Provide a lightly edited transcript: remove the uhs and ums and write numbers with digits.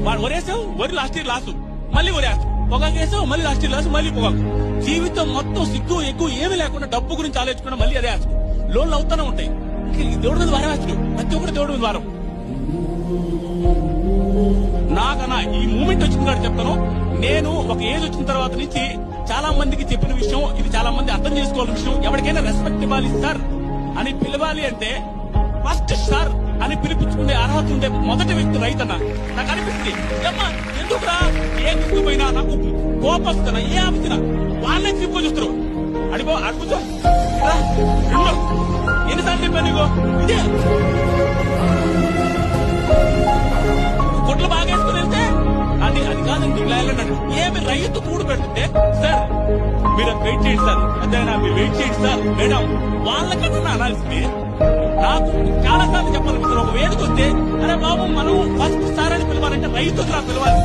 వరేసావు, వరి last year loss, మళ్ళీ వరేస్తావు. పొగాకు వేసావు, మళ్ళీ లాస్ట్ ఇయర్ లాసు, మళ్ళీ పొగాకు. జీవితం మొత్తం సిగ్గు ఎక్కువ ఏమీ లేకుండా డబ్బు గురించి ఆలోచించకుండా మళ్ళీ అదే వేస్తాడు. లోన్లు అవుతానే ఉంటాయి. దేవుడి మీద వారం వేస్తాడు, ప్రతి ఒక్కరు దేవుడి మీద వారం. నాకన్నా ఈ మూమెంట్ వచ్చింది కాబట్టి చెప్తాను. నేను ఒక ఏజ్ వచ్చిన తర్వాత నుంచి చాలా మందికి చెప్పిన విషయం, ఇది చాలా మంది అర్థం చేసుకోవాల్సిన విషయం. ఎవరికైనా రెస్పెక్ట్ ఇవ్వాలి సార్ అని పిలవాలి అంటే ఫస్ట్ సార్ అని పిలిపించుకునే అర్హత ఉండే మొదటి వ్యక్తి రైతన్న. నాకు అనిపిస్తుంది, ఏమ్మా ఎందుకురా ఏ తీసుకుపోయినా నాకు కోపం వస్తున్నా, ఏ ఆపుతున్నా వాళ్ళే తీసుకొని చూస్తారు. అడిగో అడుగుతా ఎన్నిసార్లు చెప్పాను నీకు ఇదే గుడ్లు బాగా వేసుకుని వెళ్తే అది కాదండి. ఇలా వెళ్ళండి. ఏమి రైతు కూడు పెడితే సార్ మీరు వెయిట్ చేయండి సార్, అదేనా మీరు వెయిట్ చేయండి సార్ మేడం, వాళ్ళకన్నా అనాల్సింది. నాకు చాలా సార్లు చెప్పాలనిపిస్తుంది. ఒక వేదిక వస్తే అరే బాబు మనం ఫస్ట్ సార్ అని పిలవాలంటే రైతుకు పిలవాలి.